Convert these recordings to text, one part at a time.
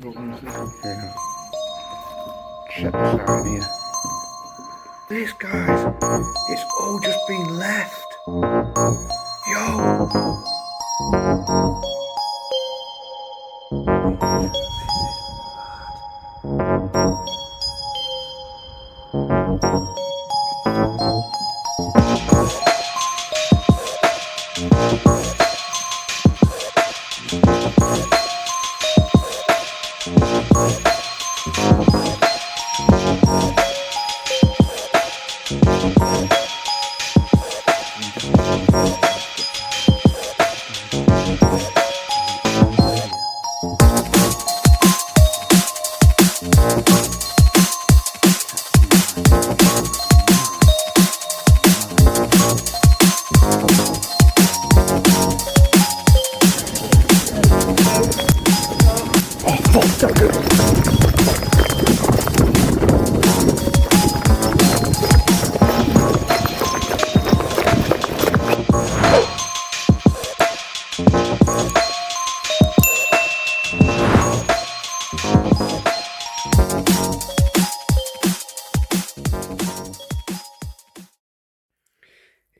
Yeah. Check this out here. This, guys, it's all just been left. Yo!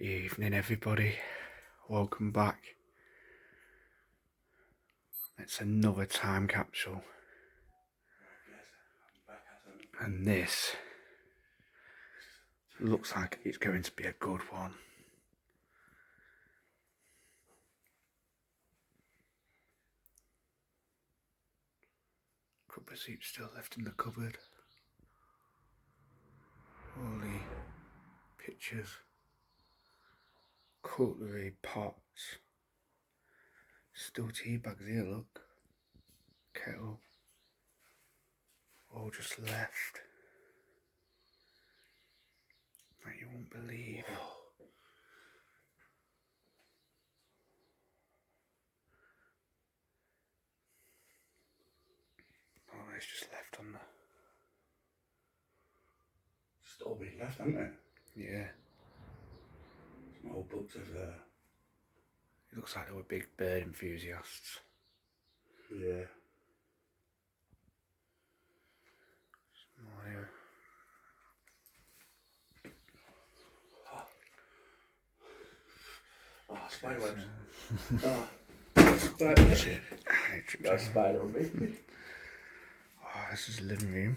Evening, everybody. Welcome back. It's another time capsule. And this looks like it's going to be a good one. Couple of seats still left in the cupboard. All the pictures, cutlery, pots, still tea bags here, look, kettle, all just left. That you won't believe. Oh, it's just left on the... Still been left, hasn't it? Yeah. Some old books over there. It looks like they were big bird enthusiasts. Yeah. More here. Oh, spider webs. Spider. Got a spider on me. Oh, this is the living room.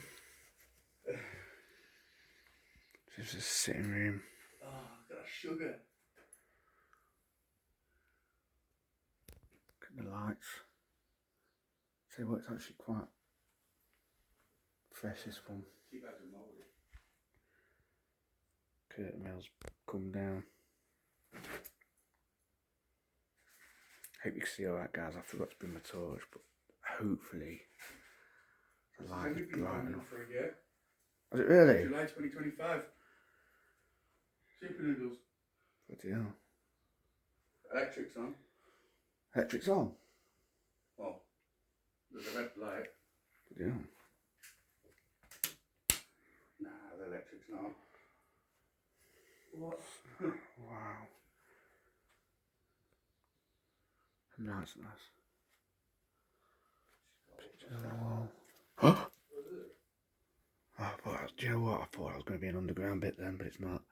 This is the sitting room. Oh, got a sugar. Look at the lights. Tell you what, it's actually quite fresh, this one. Curtain rails come down. Hope you can see alright, guys. I forgot to bring my torch, but hopefully the light is bright enough. For a year. Was it really? July 2025. Super noodles. Bloody hell. Electric's on. Electric's on? Well, there's a red light. Bloody hell. Nah, the electric's not on. What? Wow. Nice, nice. Pictures on the wall. Oh, do you know what? I thought I was going to be an underground bit then, but it's not.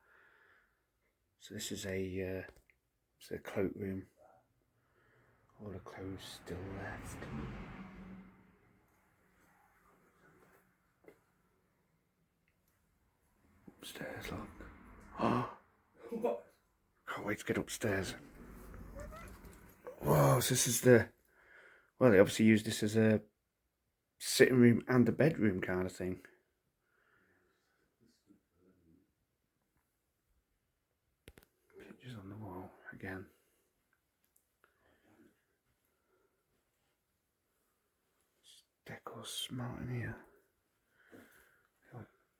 So this is a cloakroom. All the clothes still left. Upstairs, look. Oh, What? can't wait to get upstairs. Whoa, so this is the... Well, they obviously use this as a sitting room and a bedroom kind of thing. Pictures on the wall again. Decor smart in here.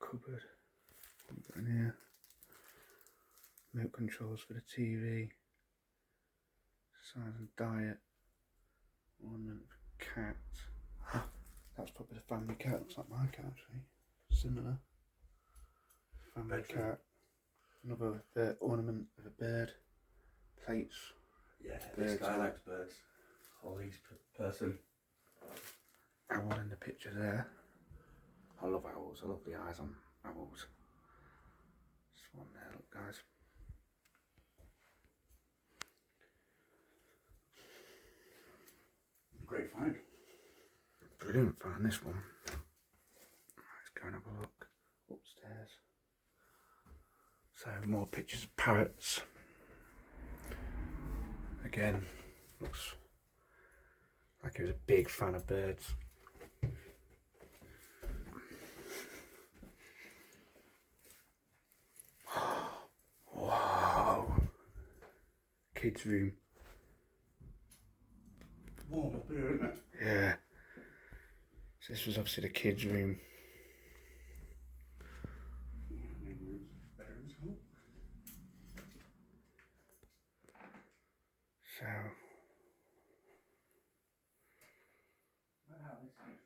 Cupboard. In here. Remote controls for the TV. Size and diet. Ornament for cat. That's probably the family cat. Looks like my cat actually. Similar. Family cat. Another ornament of a bird. Plates. Yeah, this guy likes birds. Or he's person. owl in the picture there. I love owls. I love the eyes on owls. This one there, look guys. Great find. Brilliant find, this one. Let's go and have a look upstairs. So more pictures of parrots. Again, looks like he was a big fan of birds. Wow. Kids' room. Warm up here, isn't it? Yeah. So this was obviously the kids' room. So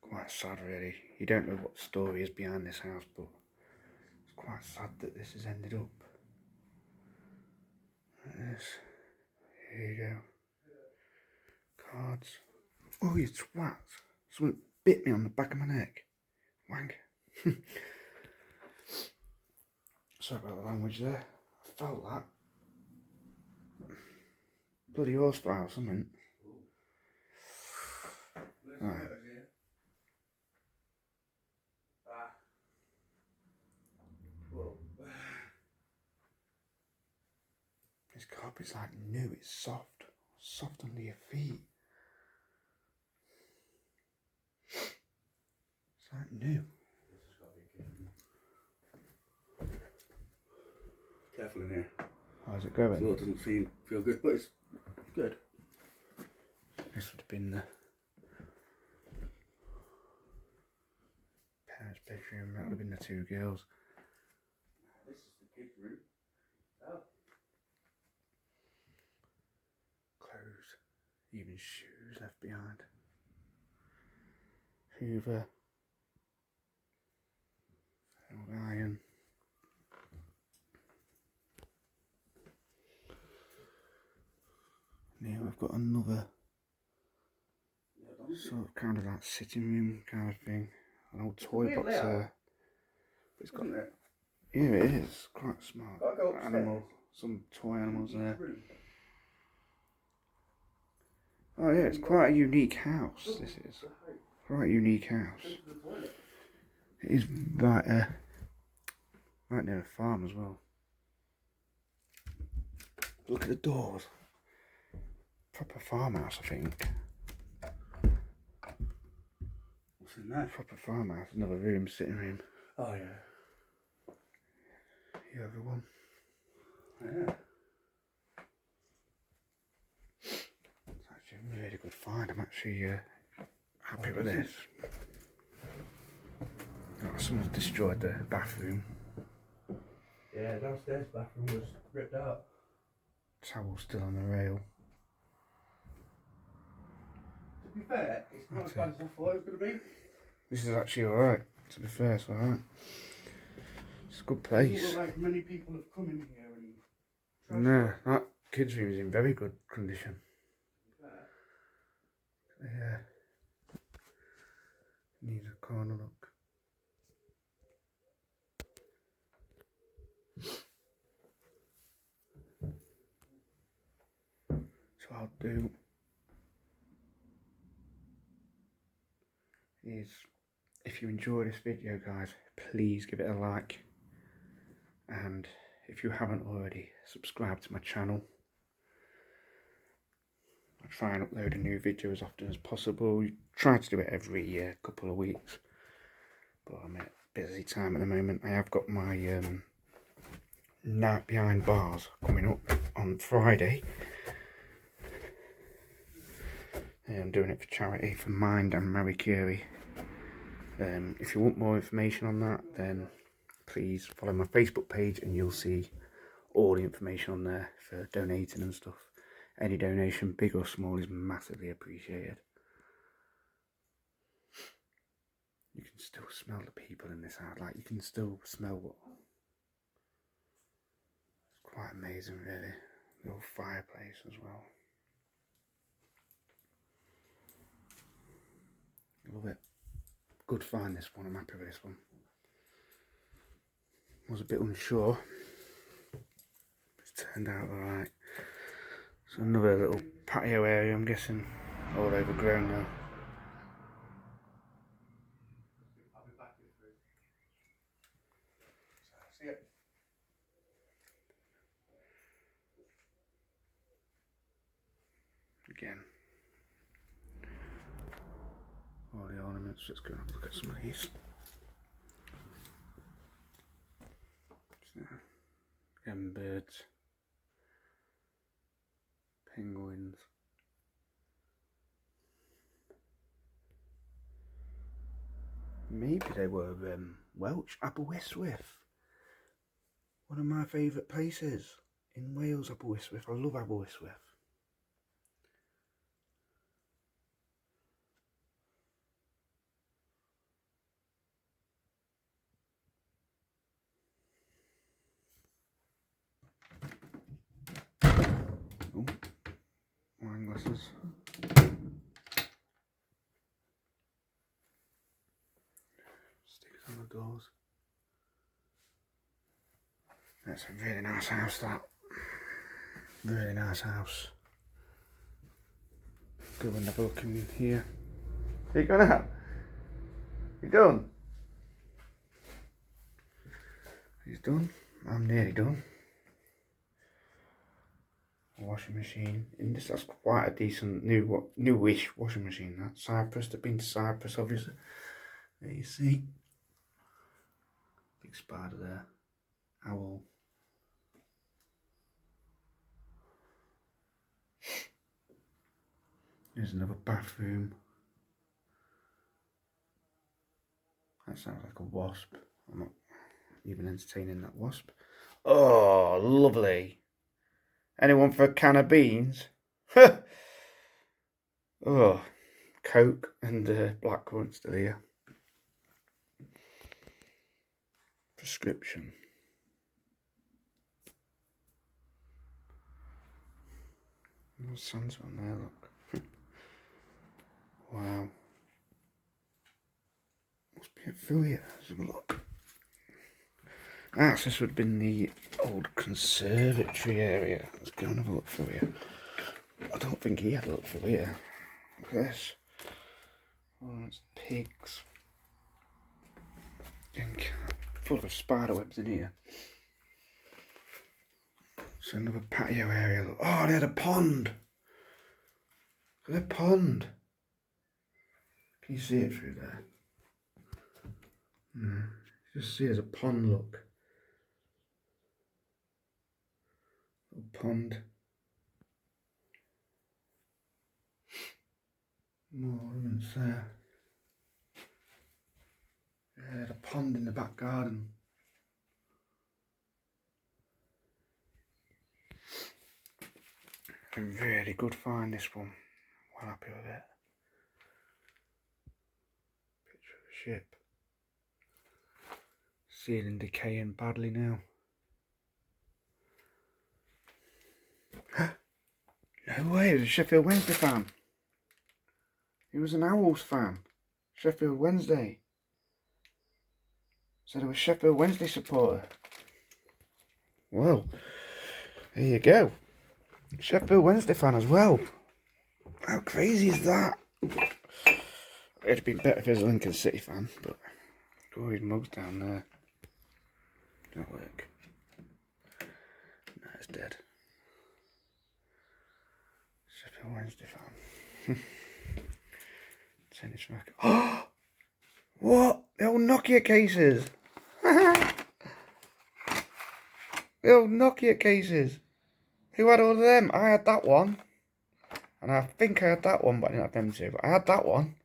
quite sad really. You don't know what the story is behind this house, but it's quite sad that this has ended up. There it is. Here you go. Cards. Oh, you twat. Someone bit me on the back of my neck. Wank. Sorry about the language there. I felt that. Bloody horsefly or something. Right. This carpet's like new, it's soft. Soft under your feet. It's like new. Careful in here. How's it going? Floor doesn't feel good, but it's good. This would have been the parents' bedroom, that would have been the two girls. This is the kids' room. Oh. Clothes, even shoes left behind. Hoover. Old iron. Now I've got another sort of kind of like sitting room kind of thing. An old toy box there. It's got, yeah, it is quite smart. Animal, some toy animals there. Oh yeah, it's quite a unique house. This is quite a unique house. It is right near a farm as well. Look at the doors. Proper farmhouse, I think. What's in there? Proper farmhouse. Another room, sitting room. Oh yeah. You everyone. Yeah. It's actually a really good find. I'm actually happy with this. Oh, someone's destroyed the bathroom. Yeah, downstairs bathroom was ripped out. Towel still on the rail. To be fair, it's not as bad as I thought it was going to be. This is actually alright, to be fair, it's alright. It's a good place. It doesn't look like many people have come in here and... No, that kids' room is in very good condition. Yeah. Needs a corner look. So I'll do is, if you enjoy this video guys, please give it a like, and if you haven't already, subscribe to my channel. I try and upload a new video as often as possible. We try to do it every couple of weeks, but I'm at a busy time at the moment. I have got my night behind bars coming up on Friday. I'm doing it for charity, for Mind and Marie Curie. If you want more information on that, then please follow my Facebook page and you'll see all the information on there for donating and stuff. Any donation, big or small, is massively appreciated. You can still smell the people in this house, like you can still smell what... It's quite amazing really. The old fireplace as well. Love it. Good find this one, I'm happy with this one. Was a bit unsure. It's turned out alright. So another little patio area, I'm guessing, all overgrown now. I'll be back with food. See ya. Again. All the ornaments, let's go and have a look at some of these. So, again, birds. Penguins. Maybe they were Welsh. Aberystwyth. One of my favourite places in Wales, Aberystwyth. I love Aberystwyth. Oh, wine glasses. Stickers on the doors. That's a really nice house, that. Really nice house. Go and have a look in here. Are you going out? You done? He's done. I'm nearly done. Washing machine. And this, that's quite a decent newish washing machine. That Cyprus. They've been to Cyprus, obviously. There you see. Big spider there. Owl. There's another bathroom. That sounds like a wasp. I'm not even entertaining that wasp. Oh, lovely. Anyone for a can of beans? Oh, Coke and blackcurrant still here. Prescription. No Santa on there, look. Wow. Must be a affiliate. Let's have a look. Ah, so this would have been the old conservatory area. Let's go and have a look through here. I don't think he had a look through here. Look at this. Oh, it's pigs. Full of spider webs in here. So another patio area. Oh, they had a pond. Look at the pond. Can you see it through there? No. Just see there's a pond, look. Little pond. More ornaments there. Yeah, the pond in the back garden. A really good find, this one. Well happy with it. Picture of a ship. Ceiling decaying badly now. No way, he was a Sheffield Wednesday fan. He was an Owls fan. Sheffield Wednesday. Said he was a Sheffield Wednesday supporter. Well, there you go. Sheffield Wednesday fan as well. How crazy is that? It'd have been better if he was a Lincoln City fan, but oh, his mug's down there. Don't work. No, it's dead. Sheffield Wednesday fan. Tennis racket. Oh! What? The old Nokia cases! The old Nokia cases! Who had all of them? I had that one. And I think I had that one, but I didn't have them two. But I had that one.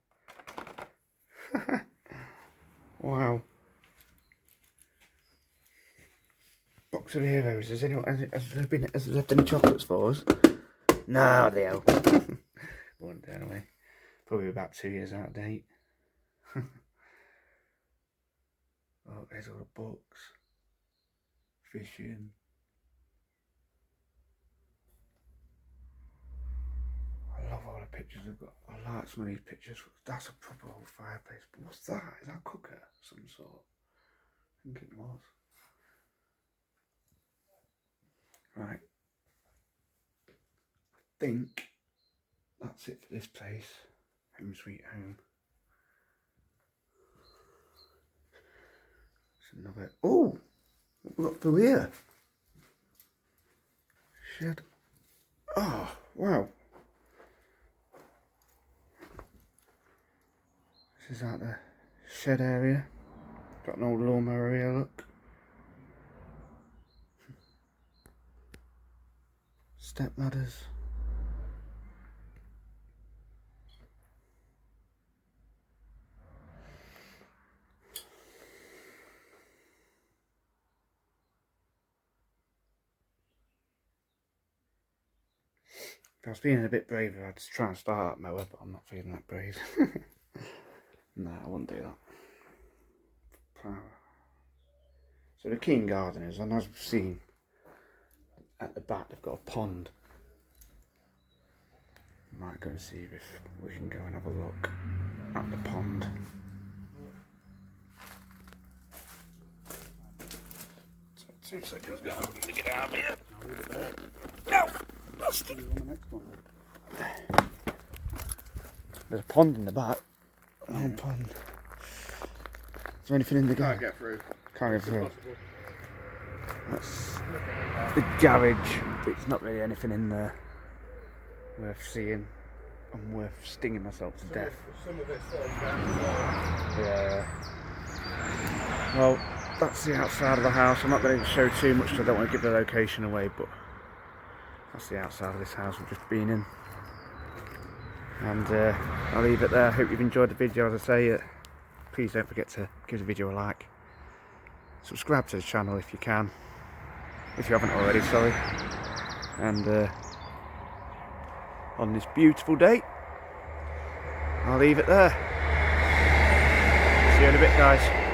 Wow. Box of heroes. Has there left any chocolates for us? No, they will. Won't anyway. Probably about 2 years out of date. Oh, there's all the books. Fishing. I love all the pictures I've got. I like some of these pictures. That's a proper old fireplace. But what's that? Is that a cooker of some sort? I think it was. Right. I think that's it for this place. Home sweet home. It's another. Oh! What have we got through here? Shed. Oh, wow. This is out the shed area. Got an old lawnmower here, look. Step ladders. If I was feeling a bit braver, I'd just try and start that mower, but I'm not feeling that brave. No, I wouldn't do that. Power. So the Keen Gardeners, and as we've seen at the back, they've got a pond. Might go and see if we can go and have a look at the pond. So 2 seconds, go to get out of here. No! Bastard! There's a pond in the back. An old pond. Is there anything in the garage? Can't get through. Can't get through. That's the garage. It's not really anything in there worth seeing. I'm worth stinging myself to death. Some of it's falling down. Yeah. Well, that's the outside of the house. I'm not going to show too much because I don't want to give the location away, but that's the outside of this house we've just been in. And I'll leave it there. Hope you've enjoyed the video. As I say, please don't forget to give the video a like. Subscribe to the channel if you can. If you haven't already, sorry. And on this beautiful day, I'll leave it there. See you in a bit, guys.